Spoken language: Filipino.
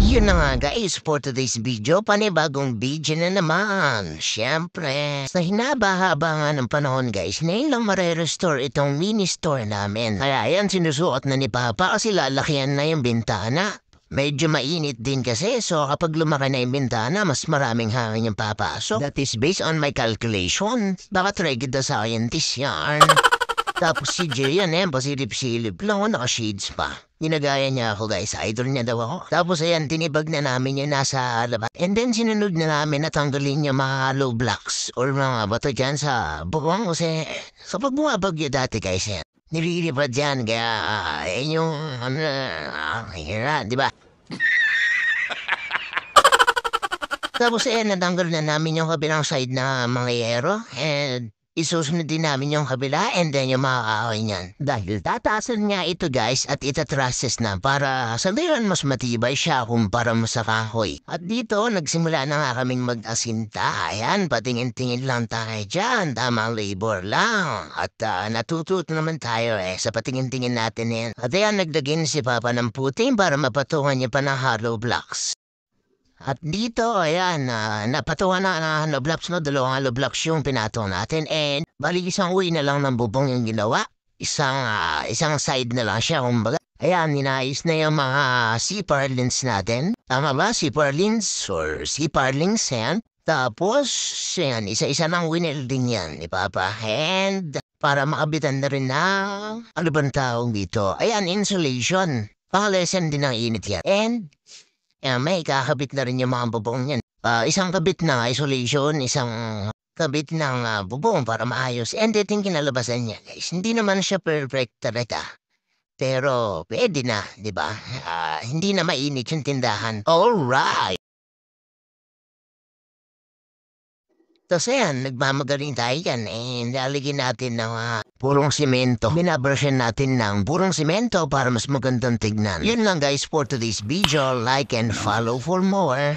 Yun na nga guys, for today's video, panibagong video na naman. Siyempre, sa hinaba-haba nga ng panahon guys, ngayon lang marerestore itong mini store namin. Kaya yan sinusuot na ni Papa kasi lalakihan na yung bintana. Medyo mainit din kasi, so kapag lumaki na yung bintana, mas maraming hangin yung papasok. That is based on my calculation. Baka triggered na scientist yan. Tapos si Jay yan pasilip-silip lang, naka-shades pa. Ginagaya niya ako guys, idol niya daw ako. Tapos ayan, tinibag na namin yung nasa labas. And then sinunod na namin na tanggalin yung mga low blocks or mga bato dyan sa bubong kasi kapag bumabagyo dati guys yan. Nililipad dyan kaya yung hira, di ba? Tapos ayan, natanggal na namin yung kabilang side na mga yero and isusunod din namin yung kabila and then yung mga kahoy niyan. Dahil tataasan nga ito guys at itatrusses na para sa ngayon mas matibay siya kumpara mo sa kahoy. At dito nagsimula na nga kaming mag-asinta. Ayan, patingin-tingin lang tayo dyan. Tamang labor lang. At natututo naman tayo sa patingin-tingin natin yan. At ayan, nagdagin si Papa ng puting para mapatungan niya pa ng hollow blocks. At dito, ayan, napatuwa na hollow blocks, no? Dalawang hollow blocks yung pinato natin. And bali isang uwi na lang ng bubong yung ginawa. Isang side na lang siya, kumbaga. Ayan, ninayos na yung mga C-purlins natin. Tama ba? C-purlins or C-purlings, yan. Tapos, yan, isa-isa ng winelding yan, ni Papa. And para makabitan na rin na, ano bang tawag dito? Ayan, insulation. Pangalesen din ng init yan. And may kakabit na rin yung mga bubong niyan. Isang kabit na isolation, isang kabit ng bubong para maayos. And ito yung kinalabasan niya, guys. Hindi naman siya perfect talaga. Pero pwede na, di ba? Hindi na mainit yung tindahan. Alright! Tapos ayan, nagmamagaling tayo yan. And lalagyan natin ng purong simento. Binabrushan natin ng purong simento para mas magandang tignan. Yun lang guys for today's video. Like and follow for more.